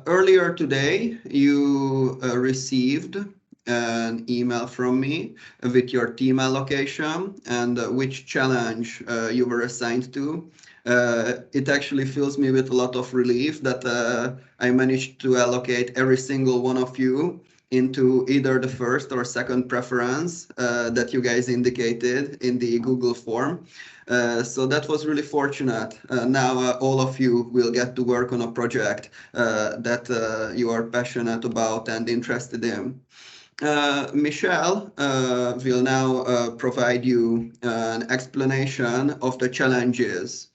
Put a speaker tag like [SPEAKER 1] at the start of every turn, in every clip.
[SPEAKER 1] Earlier today, you received an email from me with your team allocation and which challenge you were assigned to. It actually fills me with a lot of relief that I managed to allocate every single one of you into either the first or second preference that you guys indicated in the Google form. So that was really fortunate. Now all of you will get to work on a project that you are passionate about and interested in. Michel will now provide you an explanation of the challenges.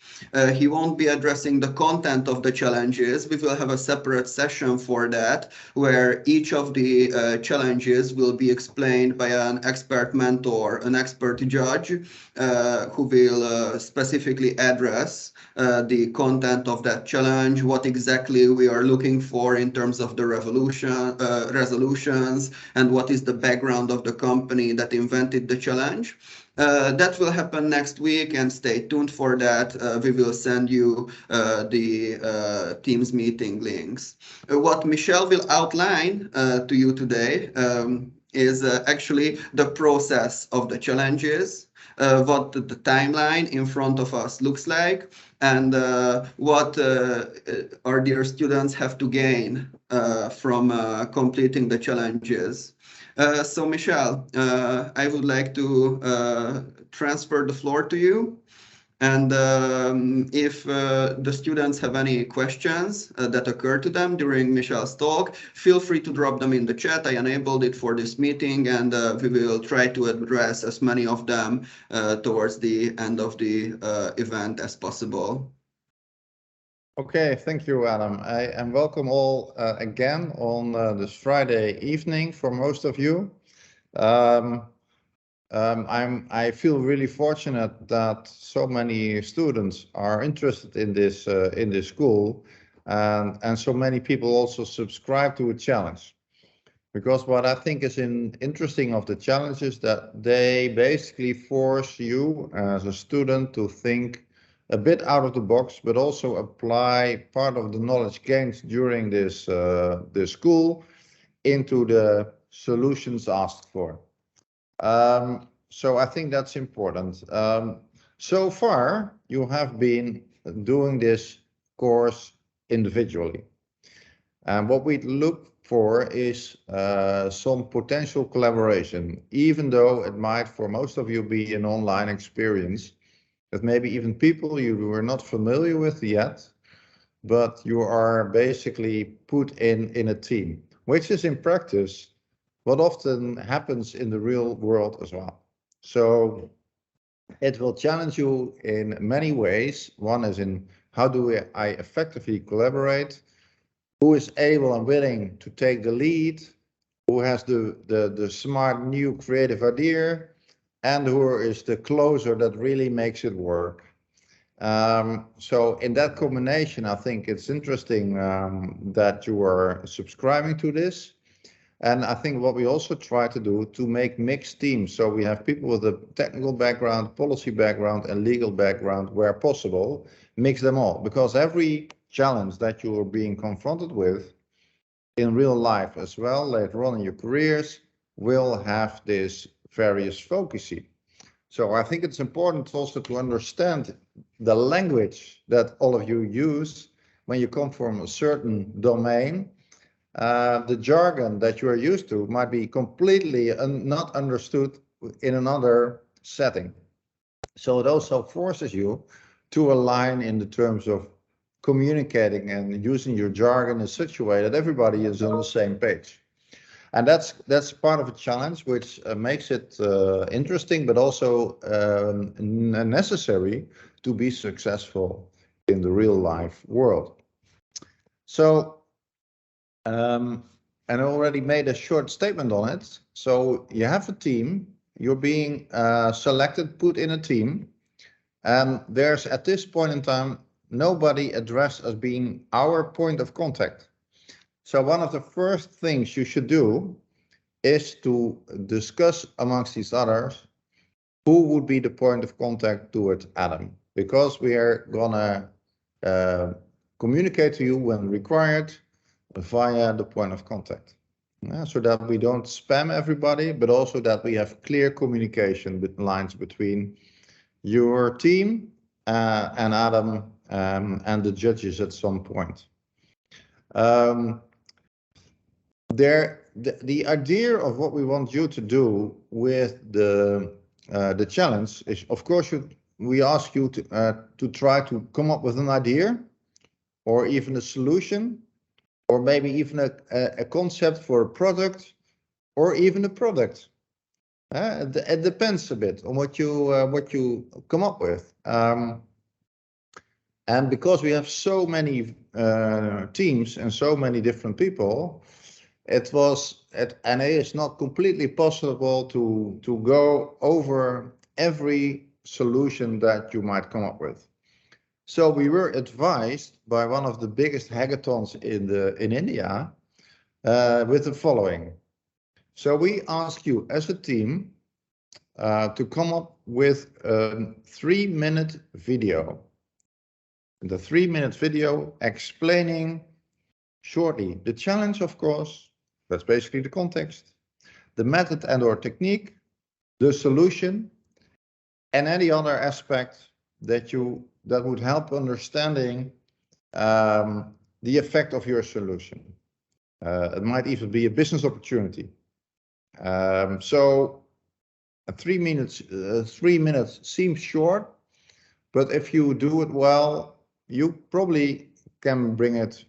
[SPEAKER 1] He won't be addressing the content of the challenges. We will have a separate session for that, where each of the challenges will be explained by an expert mentor, an expert judge, who will specifically address the content of that challenge, what exactly we are looking for in terms of the resolutions, and what is the background of the company that invented the challenge. That will happen next week, and stay tuned for that. We will send you the Teams meeting links. What Michel will outline to you today is actually the process of the challenges, what the timeline in front of us looks like, and what our dear students have to gain from completing the challenges. So Michel, I would like to transfer the floor to you. And if the students have any questions that occur to them during Michel's talk, feel free to drop them in the chat. I enabled it for this meeting, and we will try to address as many of them towards the end of the event as possible.
[SPEAKER 2] Okay, thank you, Adam. And welcome all again on this Friday evening for most of you. I feel really fortunate that so many students are interested in this school, and so many people also subscribe to a challenge. Because what I think is interesting of the challenge is that they basically force you as a student to think a bit out of the box, but also apply part of the knowledge gained during this school into the solutions asked for. So I think that's important. So far, you have been doing this course individually. And what we look for is some potential collaboration, even though it might for most of you be an online experience, with maybe even people you were not familiar with yet, but you are basically put in a team, which is in practice what often happens in the real world as well. So it will challenge you in many ways. One is in how do I effectively collaborate, who is able and willing to take the lead, who has the smart new creative idea, and who is the closer that really makes it work. So in that combination, I think it's interesting that you are subscribing to this. And I think what we also try to do to make mixed teams. So we have people with a technical background, policy background, and legal background where possible, mix them all. Because every challenge that you are being confronted with in real life as well, later on in your careers, will have this various focuses. So I think it's important also to understand the language that all of you use when you come from a certain domain. The jargon that you are used to might be completely not understood in another setting. So it also forces you to align in the terms of communicating and using your jargon in such a way that everybody is on the same page. And that's part of a challenge, which makes it interesting, but also necessary to be successful in the real life world. So, and I already made a short statement on it. So you have a team, you're being selected, put in a team, and there's at this point in time, nobody addressed as being our point of contact. So one of the first things you should do is to discuss amongst each others who would be the point of contact towards Adam, because we are gonna communicate to you when required via the point of contact. So that we don't spam everybody, but also that we have clear communication with lines between your team and Adam and the judges at some point. The idea of what we want you to do with the challenge is, of course, we ask you to try to come up with an idea or even a solution, or maybe even a concept for a product, or even a product. It depends a bit on what you come up with. And because we have so many teams and so many different people, it is not completely possible to go over every solution that you might come up with. So we were advised by one of the biggest hackathons in India with the following. So we ask you as a team to come up with a 3-minute video. The 3-minute video explaining shortly the challenge, of course, that's basically the context, the method and/or technique, the solution, and any other aspect that would help understanding the effect of your solution. It might even be a business opportunity. So 3 minutes seems short, but if you do it well, you probably can bring it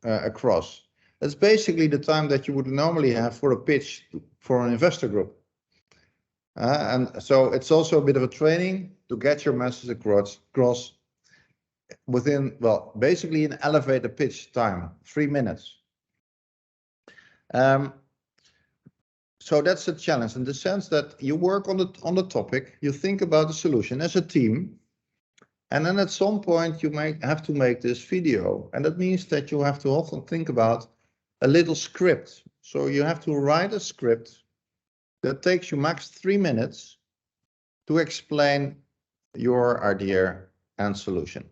[SPEAKER 2] across. That's basically the time that you would normally have for a pitch for an investor group. And so it's also a bit of a training to get your message across within, well, basically an elevator pitch time, 3 minutes. So that's a challenge in the sense that you work on the topic, you think about the solution as a team, and then at some point you might have to make this video. And that means that you have to also think about a little script. So you have to write a script that takes you max 3 minutes to explain your idea and solution.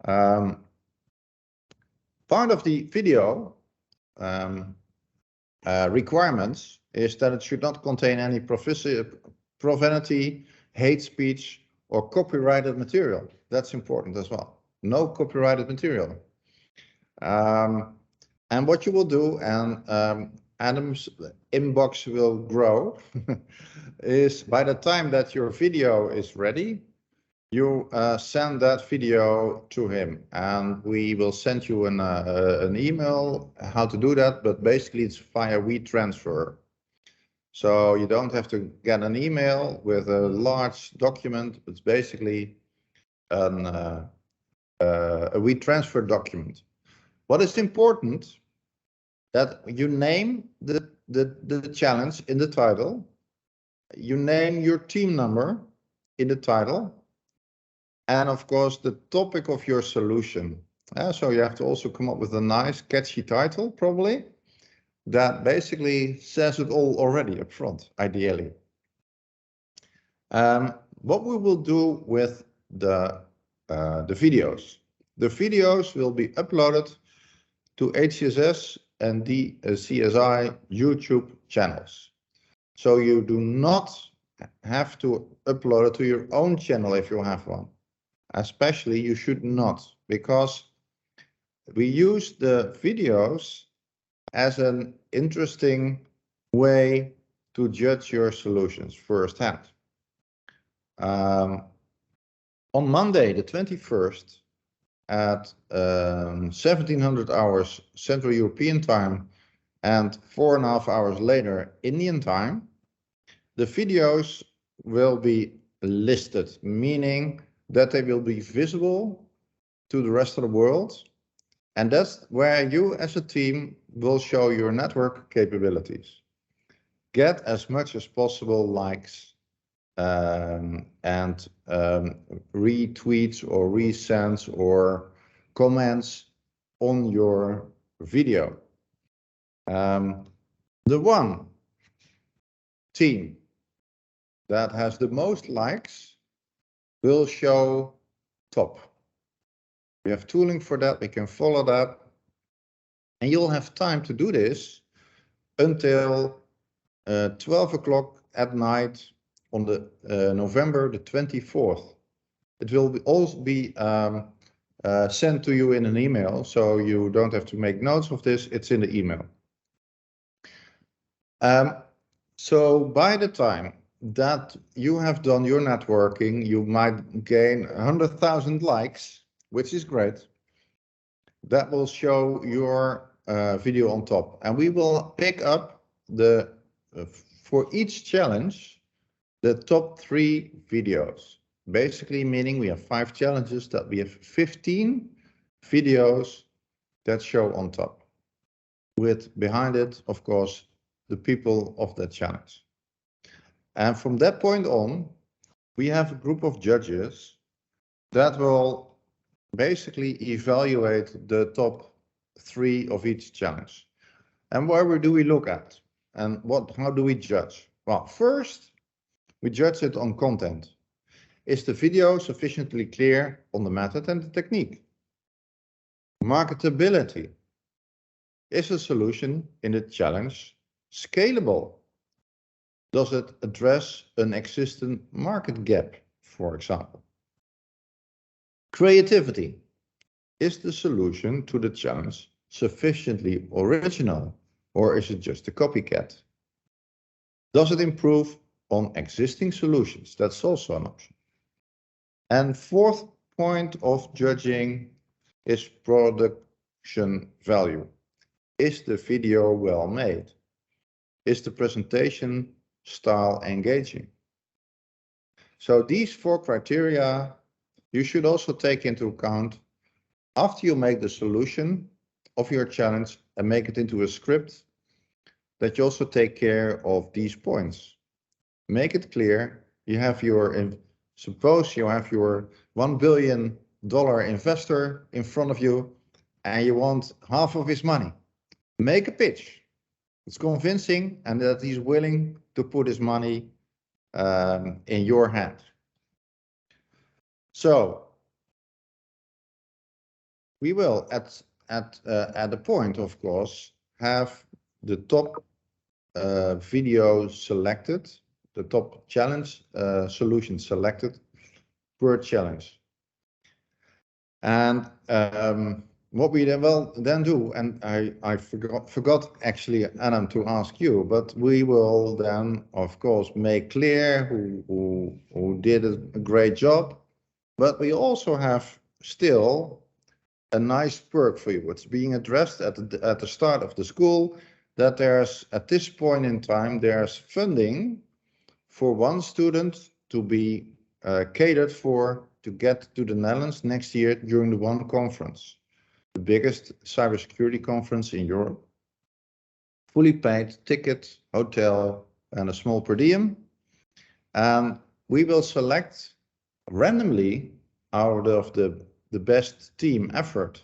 [SPEAKER 2] Part of the video requirements is that it should not contain any profanity, hate speech, or copyrighted material. That's important as well. No copyrighted material. And what you will do, and Adam's inbox will grow, is by the time that your video is ready, you send that video to him, and we will send you an email how to do that, but basically it's via WeTransfer. So you don't have to get an email with a large document. It's basically a WeTransfer document. What is important that you name the challenge in the title, you name your team number in the title, and of course the topic of your solution. So you have to also come up with a nice catchy title, probably, that basically says it all already up front, ideally. What we will do with the videos. The videos will be uploaded to HCSS and the CSI YouTube channels. So you do not have to upload it to your own channel if you have one. Especially you should not, because we use the videos as an interesting way to judge your solutions firsthand. On Monday, the 21st, at 1700 hours Central European time and 4.5 hours later Indian time, the videos will be listed, meaning that they will be visible to the rest of the world. And that's where you as a team will show your network capabilities. Get as much as possible likes and retweets or resends or comments on your video. The one team that has the most likes will show top. We have tooling for that. We can follow that. And you'll have time to do this until 12 o'clock at night on the November the 24th. It will also be sent to you in an email, so you don't have to make notes of this. It's in the email. So by the time that you have done your networking, you might gain 100,000 likes, which is great. That will show your video on top, and we will pick up the for each challenge the top 3 videos. Basically meaning we have 5 challenges, that we have 15 videos that show on top, with behind it, of course, the people of that challenge. And from that point on, we have a group of judges that will basically evaluate the top 3 of each challenge. And where do we look at? And how do we judge? Well, first, we judge it on content. Is the video sufficiently clear on the method and the technique? Marketability. Is the solution in the challenge scalable? Does it address an existing market gap, for example? Creativity. Is the solution to the challenge sufficiently original, or is it just a copycat? Does it improve on existing solutions? That's also an option. And fourth point of judging is production value. Is the video well made? Is the presentation style engaging? So these 4 criteria you should also take into account after you make the solution of your challenge and make it into a script, that you also take care of these points. Make it clear. You have suppose you have your $1 billion investor in front of you and you want half of his money. Make a pitch. It's convincing, and that he's willing to put his money in your hand. So we will at a point, of course, have the top video selected, the top challenge solution selected per challenge. And what we then do, and I forgot actually, Adam, to ask you, but we will then, of course, make clear who did a great job, but we also have still a nice perk for you. It's being addressed at the start of the school, that there's, at this point in time, there's funding for 1 student to be catered for to get to the Netherlands next year during the one conference, the biggest cybersecurity conference in Europe. Fully paid ticket, hotel, and a small per diem. And we will select randomly out of the best team effort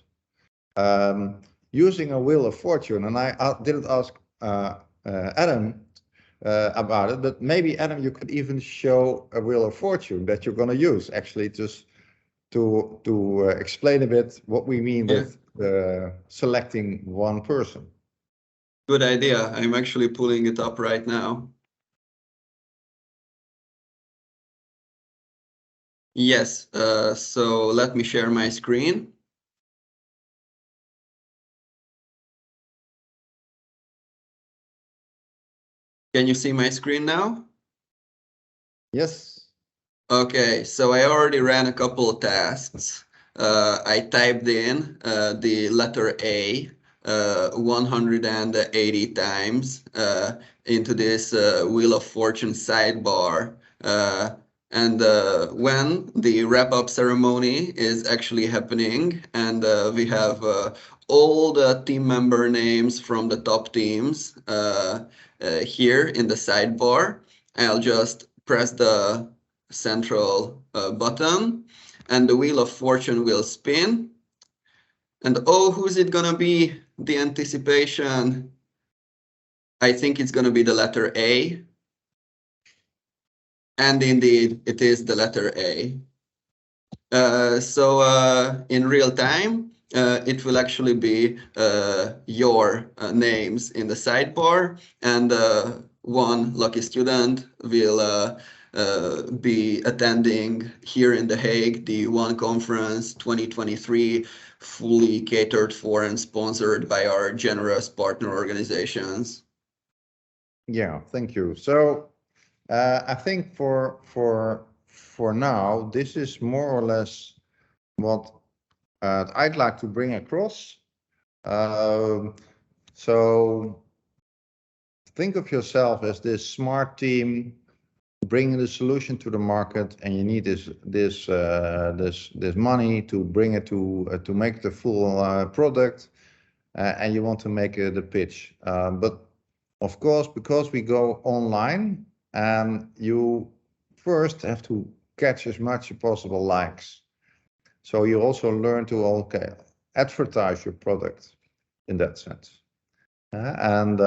[SPEAKER 2] using a wheel of fortune. And I didn't ask Adam about it, but maybe, Adam, you could even show a wheel of fortune that you're going to use, actually, just to explain a bit what we mean with selecting 1 person.
[SPEAKER 1] Good idea. I'm actually pulling it up right now. Yes, so let me share my screen. Can you see my screen now?
[SPEAKER 2] Yes.
[SPEAKER 1] Okay, so I already ran a couple of tasks. I typed in the letter A 180 times into this Wheel of Fortune sidebar. And when the wrap-up ceremony is actually happening, and we have all the team member names from the top teams here in the sidebar, I'll just press the central button, and the Wheel of Fortune will spin. And oh, who's it gonna be? The anticipation. I think it's gonna be the letter A. And indeed, it is the letter A. So in real time, it will actually be your names in the sidebar, and one lucky student will be attending here in The Hague the One Conference 2023, fully catered for and sponsored by our generous partner organizations.
[SPEAKER 2] Yeah, thank you. So I think for now, this is more or less what I'd like to bring across. So think of yourself as this smart team bringing the solution to the market, and you need this money to bring it to make the full product, and you want to make the pitch. But of course, because we go online, you first have to catch as much as possible likes. So you also learn to advertise your product in that sense, and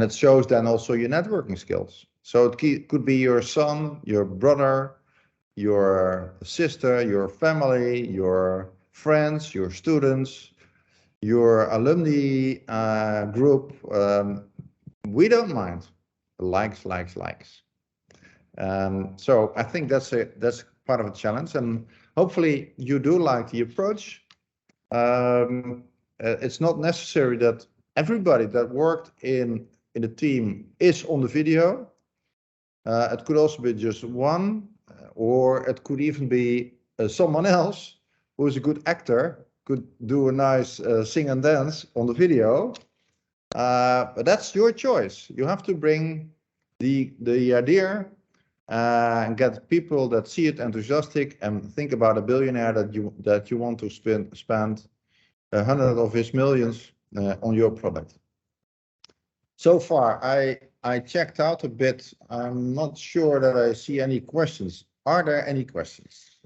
[SPEAKER 2] it shows then also your networking skills. So it could be your son, your brother, your sister, your family, your friends, your students, your alumni group. We don't mind likes. So I think that's part of a challenge, and hopefully you do like the approach. It's not necessary that everybody that worked in the team is on the video. It could also be just one, or it could even be someone else who is a good actor, could do a nice sing and dance on the video. But that's your choice. You have to bring the idea and get people that see it enthusiastic, and think about a billionaire that you want to spend hundreds of his millions on your product. So far, I checked out a bit. I'm not sure that I see any questions. Are there any questions?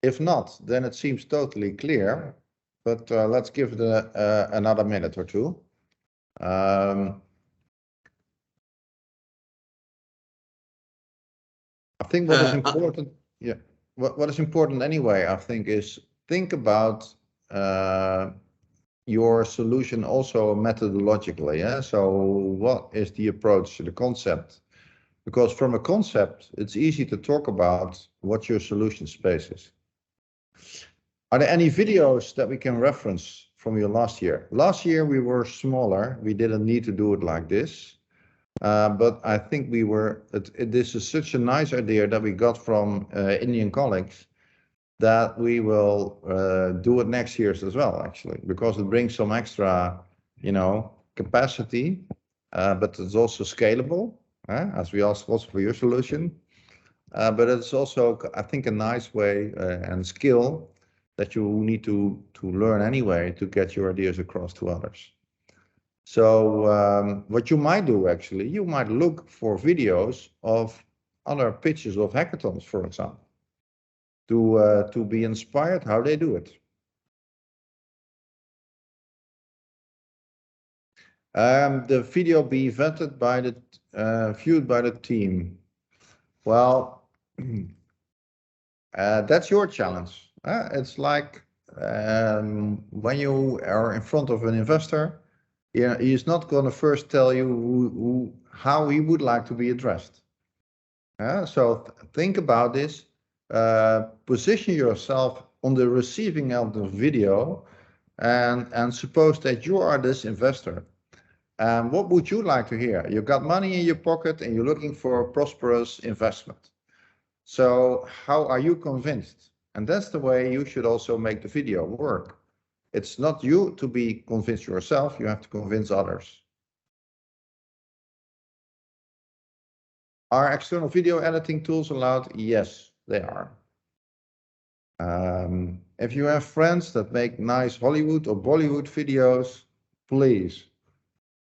[SPEAKER 2] If not, then it seems totally clear, but let's give it another minute or two. I think what is important, what is important anyway, I think, is think about your solution also methodologically. Yeah? So what is the approach to the concept? Because from a concept, it's easy to talk about what your solution space is. Are there any videos that we can reference from your last year? Last year we were smaller. We didn't need to do it like this. But I think this is such a nice idea that we got from Indian colleagues, that we will do it next year as well, actually, because it brings some extra, capacity, but it's also scalable, as we asked also for your solution. But it's also, I think, a nice way and skill that you need to learn anyway to get your ideas across to others. So what you might do, actually, you might look for videos of other pitches of hackathons, for example, to be inspired how they do it. The video be vetted by viewed by the team. Well, that's your challenge. It's like when you are in front of an investor, he's not going to first tell you how he would like to be addressed. So think about this. Position yourself on the receiving end of the video, and suppose that you are this investor. What would you like to hear? You've got money in your pocket and you're looking for a prosperous investment. So how are you convinced? And that's the way you should also make the video work. It's not you to be convinced yourself, you have to convince others. Are external video editing tools allowed? Yes, they are. If you have friends that make nice Hollywood or Bollywood videos, please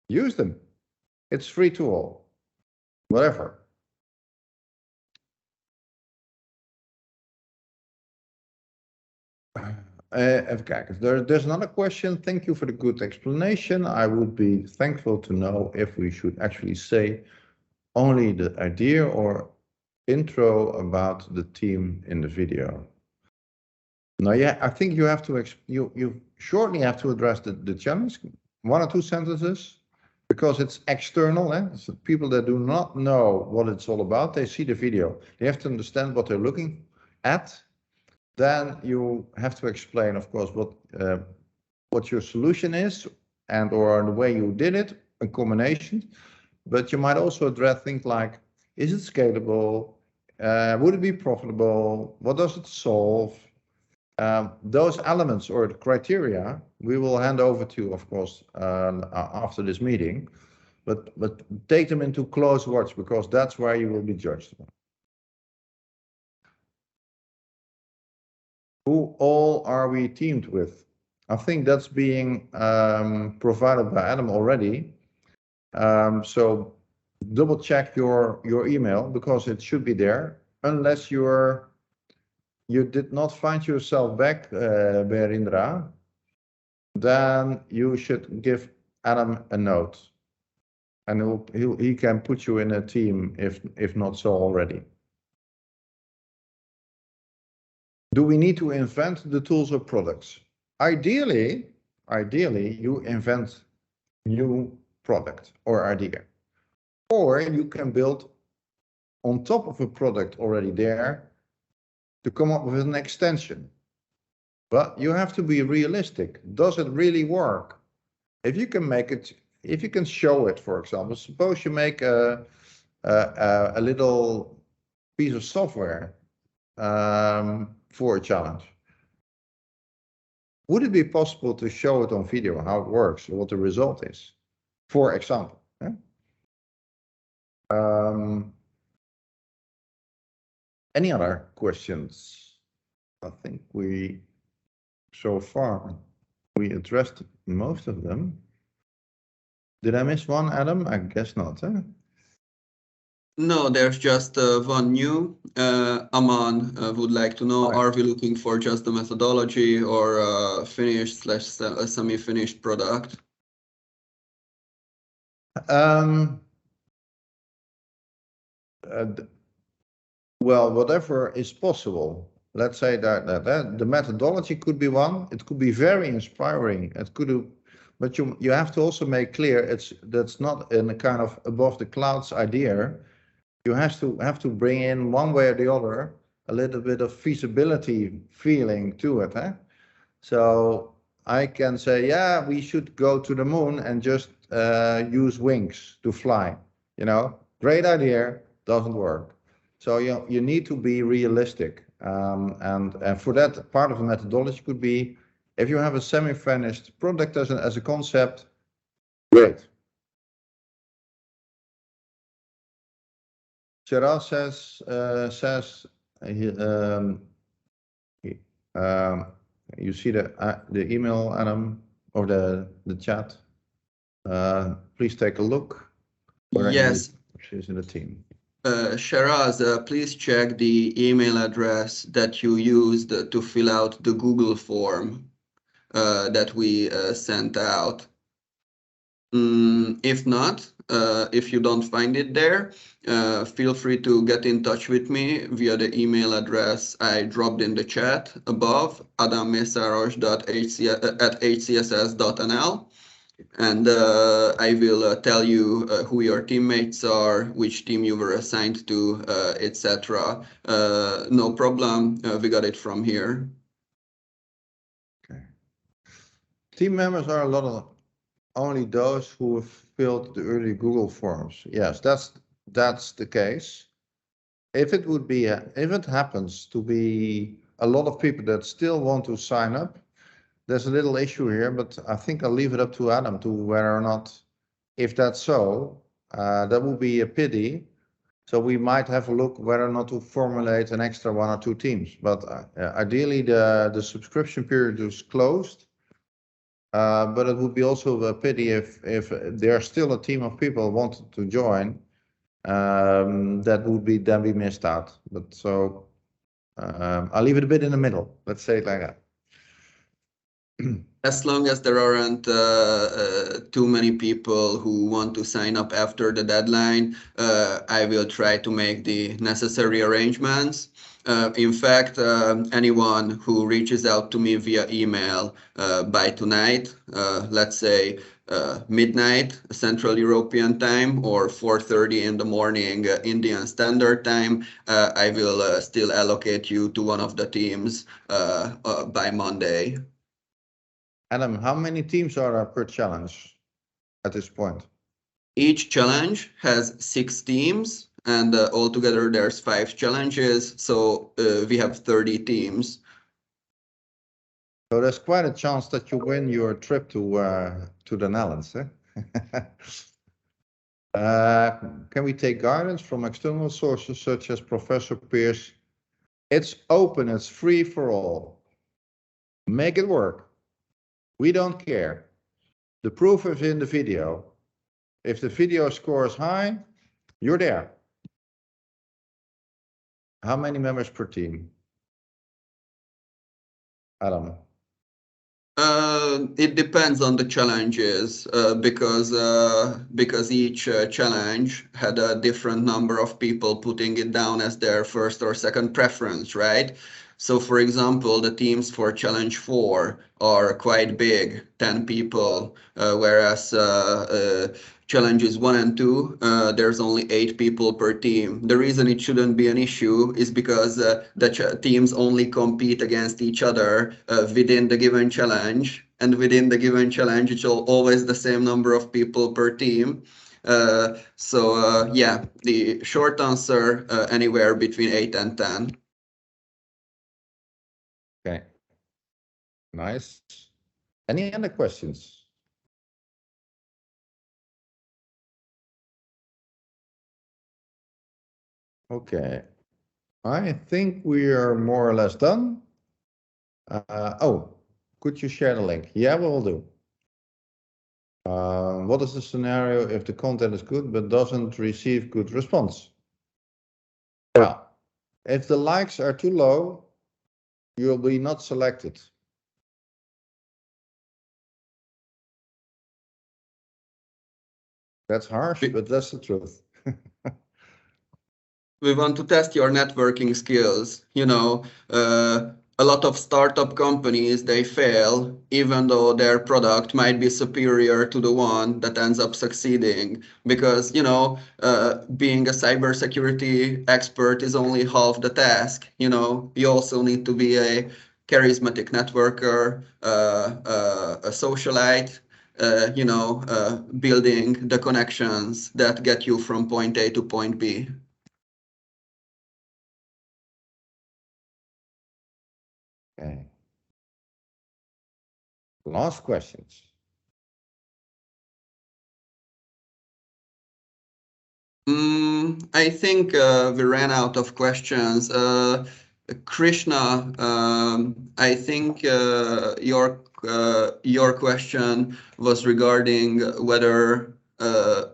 [SPEAKER 2] use them. It's free to all, whatever. Even kijken. There's another question. Thank you for the good explanation. I would be thankful to know if we should actually say only the idea or intro about the team in the video. Now, yeah, I think you have to you shortly have to address the challenge, 1 or 2 sentences, because it's external. It's people that do not know what it's all about. They see the video. They have to understand what they're looking at. Then you have to explain, of course, what your solution is and or the way you did it, a combination. But you might also address things like, is it scalable? Would it be profitable? What does it solve? Those elements or the criteria we will hand over to you, of course, after this meeting, but take them into close watch, because that's where you will be judged. Who all are we teamed with? I think that's being provided by Adam already. So double check your email, because it should be there, unless you did not find yourself back, Berindra, then you should give Adam a note, and he can put you in a team if not so already. Do we need to invent the tools or products? Ideally, you invent new product or idea, or you can build on top of a product already there to come up with an extension. But you have to be realistic. Does it really work? If you can make it, if you can show it, for example, suppose you make a little piece of software for a challenge. Would it be possible to show it on video, how it works, or what the result is, for example? Yeah? Any other questions? I think so far, we addressed most of them. Did I miss one, Adam? I guess not. Huh?
[SPEAKER 1] No, there's just one new. Aman would like to know, are we looking for just the methodology or finished / semi-finished product?
[SPEAKER 2] Well, whatever is possible. Let's say that the methodology could be one. It could be very inspiring. It could, but you have to also make clear that's not in a kind of above the clouds idea. You have to bring in one way or the other a little bit of feasibility feeling to it. So I can say, yeah, we should go to the moon and just use wings to fly. You know, great idea, doesn't work. So you need to be realistic, and for that, part of the methodology could be, if you have a semi-finished product as a concept, great. Gerard says you see the email, Adam, or the chat. Please take a look.
[SPEAKER 1] Yes.
[SPEAKER 2] She's in the team.
[SPEAKER 1] Shiraz, please check the email address that you used to fill out the Google form that we sent out. If not, if you don't find it there, feel free to get in touch with me via the email address I dropped in the chat above, adammesaros@hcss.nl. And I will tell you who your teammates are, which team you were assigned to, etc. No problem, we got it from here.
[SPEAKER 2] Okay. Team members are only those who have filled the early Google forms. Yes, that's the case. If it happens to be a lot of people that still want to sign up, there's a little issue here, but I think I'll leave it up to Adam to whether or not, if that's so, that would be a pity. So we might have a look whether or not to formulate an extra 1 or 2 teams. But ideally, the subscription period is closed. But it would be also a pity if there's still a team of people wanted to join, that would then be missed out. But so I'll leave it a bit in the middle. Let's say it like that.
[SPEAKER 1] As long as there aren't too many people who want to sign up after the deadline, I will try to make the necessary arrangements. In fact, anyone who reaches out to me via email by tonight, let's say midnight Central European time or 4:30 in the morning Indian Standard Time, I will still allocate you to one of the teams by Monday.
[SPEAKER 2] Adam, how many teams are there per challenge at this point?
[SPEAKER 1] Each challenge has 6 teams, and altogether there's 5 challenges, so we have 30 teams.
[SPEAKER 2] So there's quite a chance that you win your trip to the Netherlands. Eh? Can we take guidance from external sources such as Professor Pearce? It's open, it's free for all. Make it work. We don't care. The proof is in the video. If the video scores high, you're there. How many members per team? Adam.
[SPEAKER 1] It depends on the challenges because each challenge had a different number of people putting it down as their first or second preference, right? So, for example, the teams for challenge 4 are quite big, 10 people, whereas challenges 1 and 2, there's only 8 people per team. The reason it shouldn't be an issue is because the teams only compete against each other within the given challenge, and within the given challenge, it's always the same number of people per team. Yeah, the short answer, anywhere between 8 and 10.
[SPEAKER 2] Okay. Nice. Any other questions? Okay. I think we are more or less done. Oh, could you share the link? Yeah, we will do. What is the scenario if the content is good but doesn't receive good response? Well, if the likes are too low, you'll be not selected. That's harsh, but that's the truth.
[SPEAKER 1] We want to test your networking skills. You know, a lot of startup companies, they fail even though their product might be superior to the one that ends up succeeding, because, you know, being a cybersecurity expert is only half the task. You know, you also need to be a charismatic networker, a socialite, building the connections that get you from point A to point B.
[SPEAKER 2] Okay. Last questions.
[SPEAKER 1] I think we ran out of questions. Krishna, I think your question was regarding whether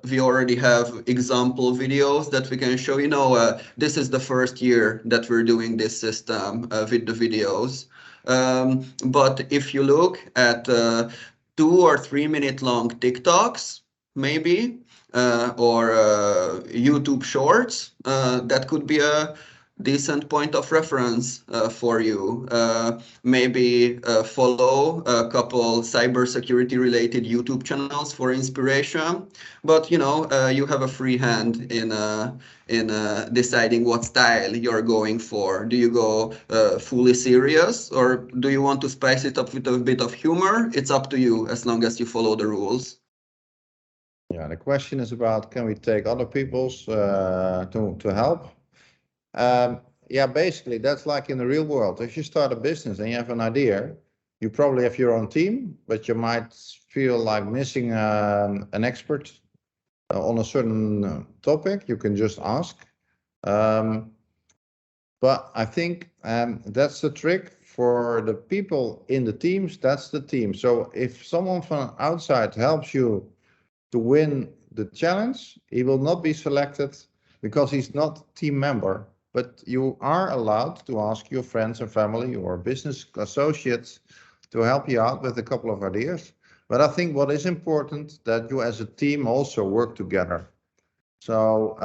[SPEAKER 1] we already have example videos that we can show. You know, this is the first year that we're doing this system with the videos. But if you look at 2 or 3 minute long TikToks, maybe, or YouTube Shorts, that could be a decent point of reference for you. Maybe follow a couple cybersecurity related YouTube channels for inspiration. But, you know, you have a free hand in deciding what style you're going for. Do you go fully serious, or do you want to spice it up with a bit of humor? It's up to you, as long as you follow the rules.
[SPEAKER 2] Yeah, the question is about, can we take other people's to help? Yeah, basically that's like in the real world. If you start a business and you have an idea, you probably have your own team, but you might feel like missing an expert on a certain topic. You can just ask. But I think that's the trick for the people in the teams. That's the team. So if someone from outside helps you to win the challenge, he will not be selected because he's not a team member. But you are allowed to ask your friends and family or business associates to help you out with a couple of ideas. But I think what is important that you as a team also work together. So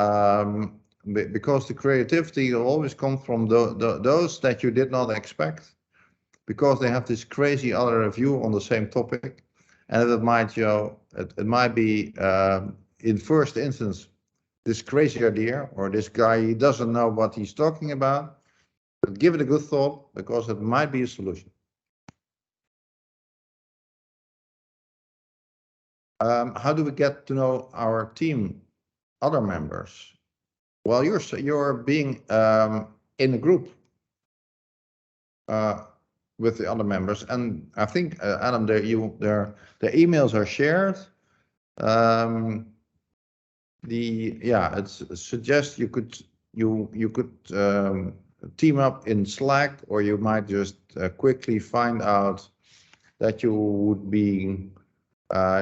[SPEAKER 2] because the creativity will always come from those that you did not expect, because they have this crazy other view on the same topic, and it might, it might be in first instance this crazy idea, or this guy, he doesn't know what he's talking about. But give it a good thought, because it might be a solution. How do we get to know our team, other members? Well, you're being in a group with the other members, and I think Adam, the emails are shared. It suggests you could team up in Slack, or you might just quickly find out that you would be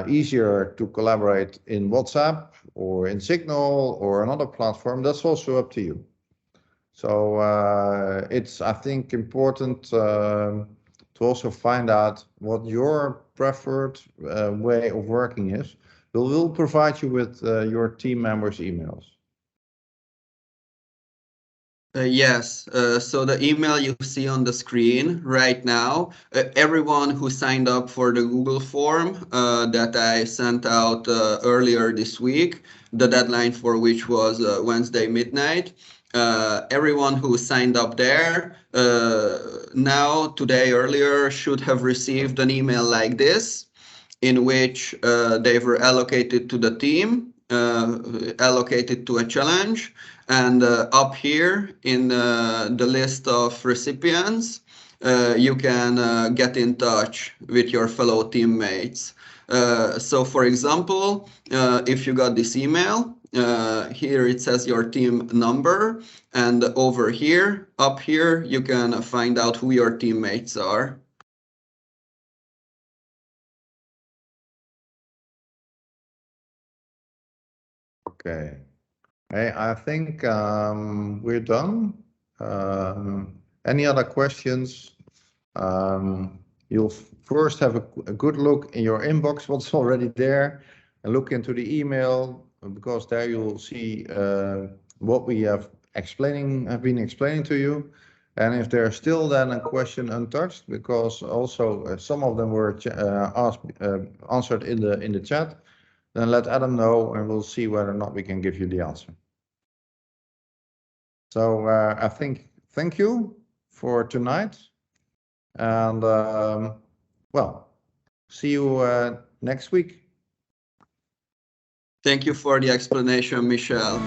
[SPEAKER 2] easier to collaborate in WhatsApp or in Signal or another platform. That's also up to you. So it's, I think, important to also find out what your preferred way of working is. We'll provide you with your team members' emails.
[SPEAKER 1] Yes, so the email you see on the screen right now, everyone who signed up for the Google form that I sent out earlier this week, the deadline for which was Wednesday midnight, everyone who signed up there now, today, earlier, should have received an email like this, in which they were allocated to the team, allocated to a challenge, and up here in the list of recipients, you can get in touch with your fellow teammates. So for example, if you got this email, here it says your team number, and over here, up here, you can find out who your teammates are.
[SPEAKER 2] Okay. I think we're done. Any other questions? You'll first have a good look in your inbox, what's already there, and look into the email, because there you'll see what we have been explaining to you. And if there's still then a question untouched, because also some of them were answered in the chat, then let Adam know, and we'll see whether or not we can give you the answer. So I think, thank you for tonight, and well, see you next week.
[SPEAKER 1] Thank you for the explanation, Michel.